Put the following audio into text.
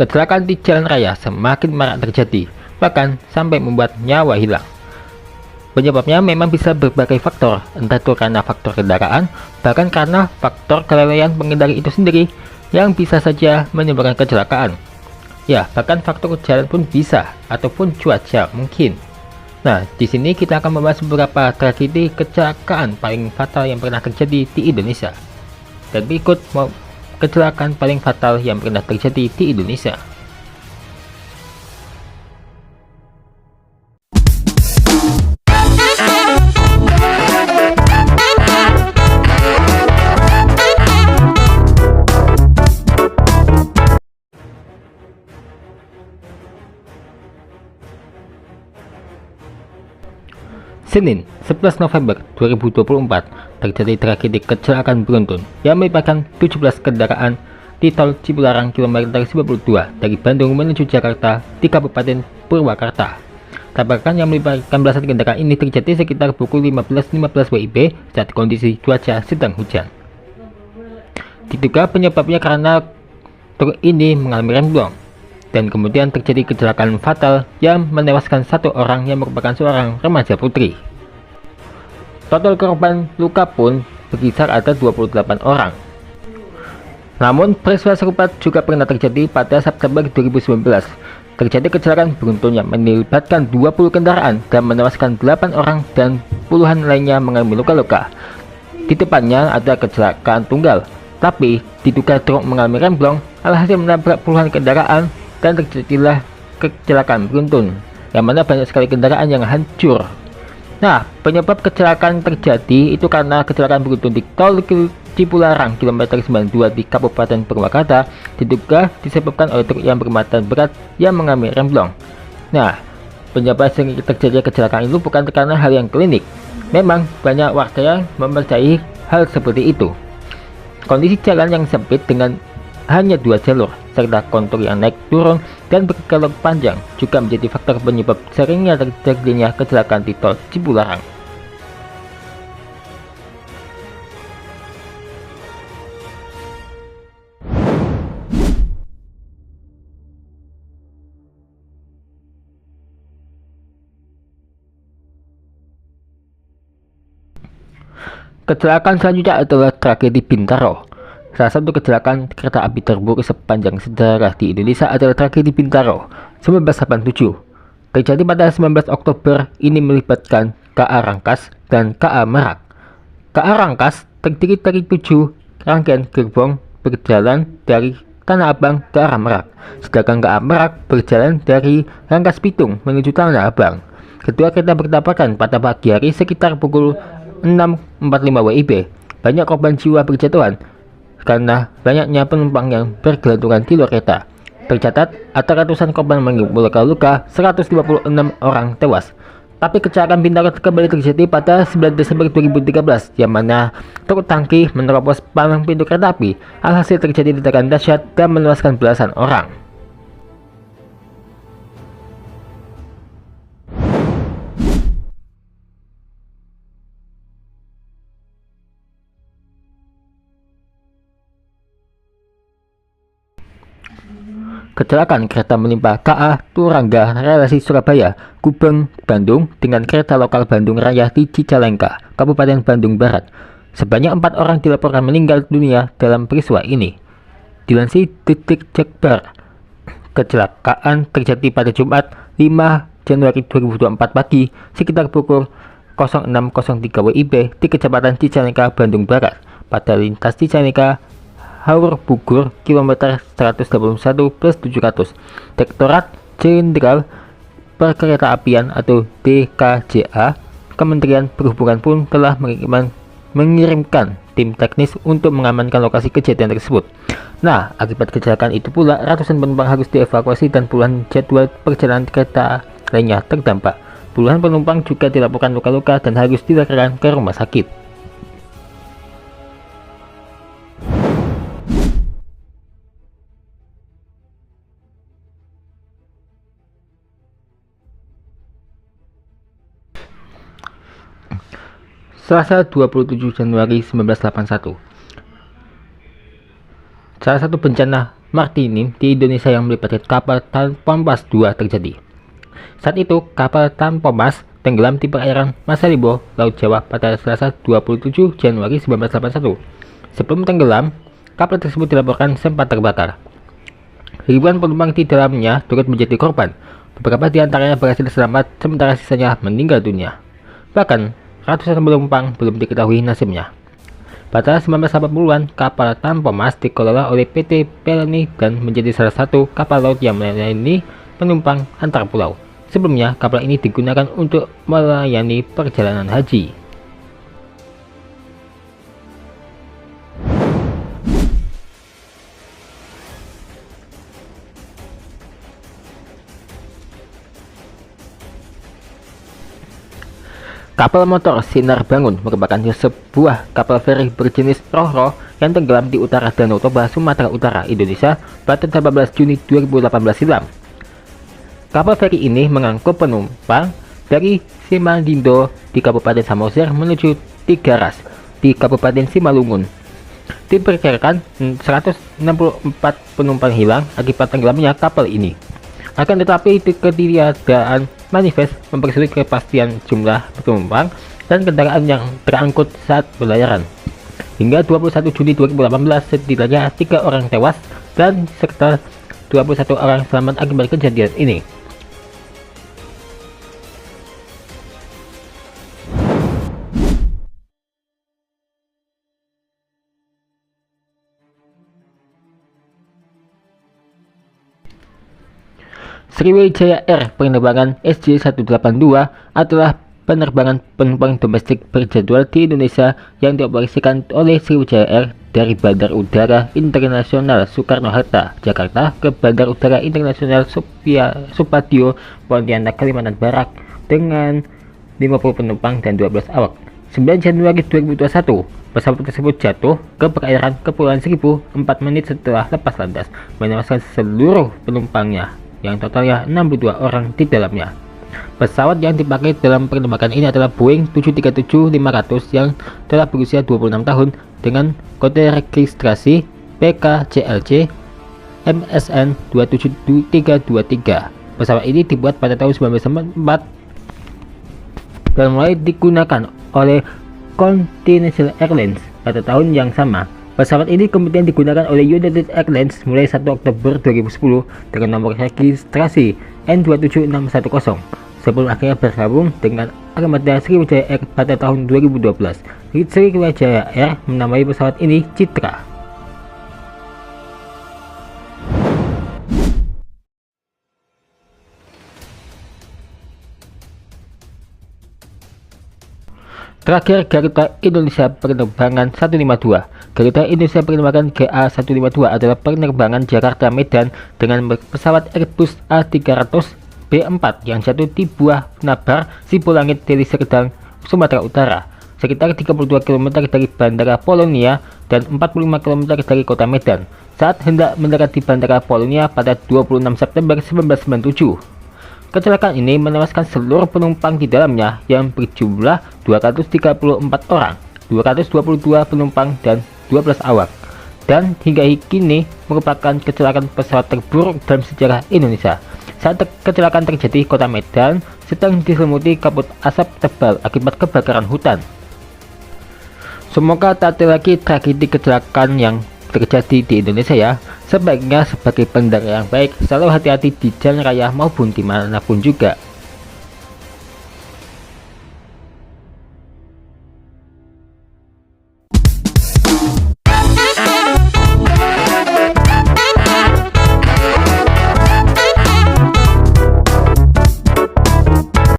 kecelakaan di jalan raya semakin marak terjadi, bahkan sampai membuat nyawa hilang. Penyebabnya memang bisa berbagai faktor, entah itu karena faktor kendaraan, bahkan karena faktor kelalaian pengendara itu sendiri yang bisa saja menyebabkan kecelakaan. Ya, bahkan faktor jalan pun bisa, ataupun cuaca mungkin. Nah, di sini kita akan membahas beberapa tragedi kecelakaan paling fatal yang pernah terjadi di Indonesia. Dan berikut kecelakaan paling fatal yang pernah terjadi di Indonesia. Senin, 11 November 2024, terjadi tragedi kecelakaan beruntun yang melibatkan 17 kendaraan di tol Cipularang kilometer 92 dari Bandung menuju Jakarta di Kabupaten Purwakarta. Tabrakan yang melibatkan belasan kendaraan ini terjadi sekitar pukul 15.15 WIB saat kondisi cuaca sedang hujan. Diduga penyebabnya karena truk ini mengalami remblong, dan kemudian terjadi kecelakaan fatal yang menewaskan satu orang yang merupakan seorang remaja putri. Total korban luka pun berkisar ada 28 orang. Namun peristiwa serupa juga pernah terjadi pada September 2019. Terjadi kecelakaan beruntun yang melibatkan 20 kendaraan dan menewaskan 8 orang dan puluhan lainnya mengalami luka-luka. Di depannya ada kecelakaan tunggal, tapi diduga truk mengalami remblong, alhasil menabrak puluhan kendaraan dan terjadilah kecelakaan beruntun, yang mana banyak sekali kendaraan yang hancur. Nah, penyebab kecelakaan terjadi itu karena kecelakaan beruntun di tol Cipularang kilometer 92 di Kabupaten Purwakarta diduga disebabkan oleh truk yang bermuatan berat yang mengalami remblong. Nah, penyebab sering terjadi kecelakaan itu bukan karena hal yang klinik. Memang banyak warga yang mempercayai hal seperti itu. Kondisi jalan yang sempit dengan hanya 2 jalur serta kontur yang naik turun dan berkelok panjang juga menjadi faktor penyebab seringnya terjadinya kecelakaan di tol Cipularang. Kecelakaan selanjutnya adalah tragedi Bintaro. Salah satu kecelakaan kereta api terburuk sepanjang sejarah di Indonesia adalah tragedi Bintaro 1987. Terjadi pada 19 Oktober ini melibatkan KA Rangkas dan KA Merak. KA Rangkas terdiri dari 7 rangkaian gerbong berjalan dari Tanah Abang ke arah Merak, sedangkan KA Merak berjalan dari Rangkas Bitung menuju Tanah Abang. Kedua kereta bertabrakan pada pagi hari sekitar pukul 6.45 WIB. Banyak korban jiwa berjatuhan karena banyaknya penumpang yang bergelantungan di luar kereta. Tercatat ada ratusan korban mengalami luka-luka, 156 orang tewas. Tapi kecelakaan Bintaro kembali terjadi pada 9 Desember 2013, yang mana truk tangki menerobos palang pintu kereta api. Alhasil terjadi ledakan dahsyat dan menewaskan belasan orang. Kecelakaan kereta menimpa KA Turangga relasi Surabaya, Gubeng, Bandung dengan kereta lokal Bandung Raya di Cicalengka, Kabupaten Bandung Barat. Sebanyak 4 orang dilaporkan meninggal dunia dalam peristiwa ini. Dilansir Detik Jakbar, kecelakaan terjadi pada Jumat 5 Januari 2024 pagi sekitar pukul 06.03 WIB di Kecamatan Cicalengka, Bandung Barat, pada lintas Cicalengka Haur Bugur kilometer 181+700. Direktorat Jenderal Perkeretaapian atau DKJA Kementerian Perhubungan pun telah mengirimkan tim teknis untuk mengamankan lokasi kejadian tersebut. Nah, akibat kecelakaan itu pula ratusan penumpang harus dievakuasi dan puluhan jadwal perjalanan kereta lainnya terdampak. Puluhan penumpang juga dilaporkan luka-luka dan harus dilarikan ke rumah sakit. Selasa 27 Januari 1981. Salah satu bencana Martini di Indonesia yang melibatkan kapal Tanpomas II terjadi. Saat itu, kapal Tanpomas tenggelam di perairan Masalibo, Laut Jawa pada Selasa 27 Januari 1981. Sebelum tenggelam, kapal tersebut dilaporkan sempat terbakar. Ribuan penumpang di dalamnya turut menjadi korban. Beberapa di antaranya berhasil selamat, sementara sisanya meninggal dunia. Bahkan, ratusan penumpang belum diketahui nasibnya. Pada 1980-an, kapal Tanpomas dikelola oleh PT Pelni dan menjadi salah satu kapal laut yang melayani penumpang antar pulau. Sebelumnya, kapal ini digunakan untuk melayani perjalanan haji. Kapal motor Sinar Bangun merupakan sebuah kapal feri berjenis Ro-Ro yang tenggelam di utara Danau Toba, Sumatera Utara, Indonesia pada 18 Juni 2018 silam. Kapal feri ini mengangkut penumpang dari Simalindo di Kabupaten Samosir menuju Tigaras di Kabupaten Simalungun. Diperkirakan 164 penumpang hilang akibat tenggelamnya kapal ini. Akan tetapi, ketiadaan manifest mempersulit kepastian jumlah penumpang dan kendaraan yang terangkut saat berlayaran. Hingga 21 Juni 2018, setidaknya 3 orang tewas dan serta 21 orang selamat akibat kejadian ini. Sriwijaya Air penerbangan SJ182 adalah penerbangan penumpang domestik berjadwal di Indonesia yang dioperasikan oleh Sriwijaya Air dari Bandar Udara Internasional Soekarno-Hatta, Jakarta ke Bandar Udara Internasional Supadio, Pontianak, Kalimantan Barat dengan 50 penumpang dan 12 awak. 9 Januari 2021, pesawat tersebut jatuh ke perairan Kepulauan Seribu 4 menit setelah lepas landas, menewaskan seluruh penumpangnya yang totalnya 62 orang di dalamnya. Pesawat yang dipakai dalam penerbangan ini adalah Boeing 737-500 yang telah berusia 26 tahun dengan kode registrasi PKCLC MSN 27323. Pesawat ini dibuat pada tahun 1994 dan mulai digunakan oleh Continental Airlines pada tahun yang sama. Pesawat ini kemudian digunakan oleh United Airlines mulai 1 Oktober 2010 dengan nomor registrasi N27610 sebelum akhirnya bergabung dengan armada Sriwijaya Air pada tahun 2012. Sriwijaya Air menamai pesawat ini Citra. Terakhir, Garuda Indonesia penerbangan 152. Garuda Indonesia penerbangan GA152 adalah penerbangan Jakarta-Medan dengan pesawat Airbus A300B4 yang jatuh di Buah Nabar, Sipolangit, Deli Serdang, Sumatera Utara, sekitar 32 km dari Bandara Polonia dan 45 km dari kota Medan, saat hendak mendarat di Bandara Polonia pada 26 September 1997. Kecelakaan ini menewaskan seluruh penumpang di dalamnya yang berjumlah 234 orang, 222 penumpang dan 12 awak, dan hingga kini merupakan kecelakaan pesawat terburuk dalam sejarah Indonesia. Saat kecelakaan terjadi, kota Medan sedang diselimuti kabut asap tebal akibat kebakaran hutan. Semoga tak ada lagi tragedi kecelakaan yang terjadi di Indonesia ya. Sebaiknya sebagai pengendara yang baik, selalu hati-hati di jalan raya maupun dimanapun juga.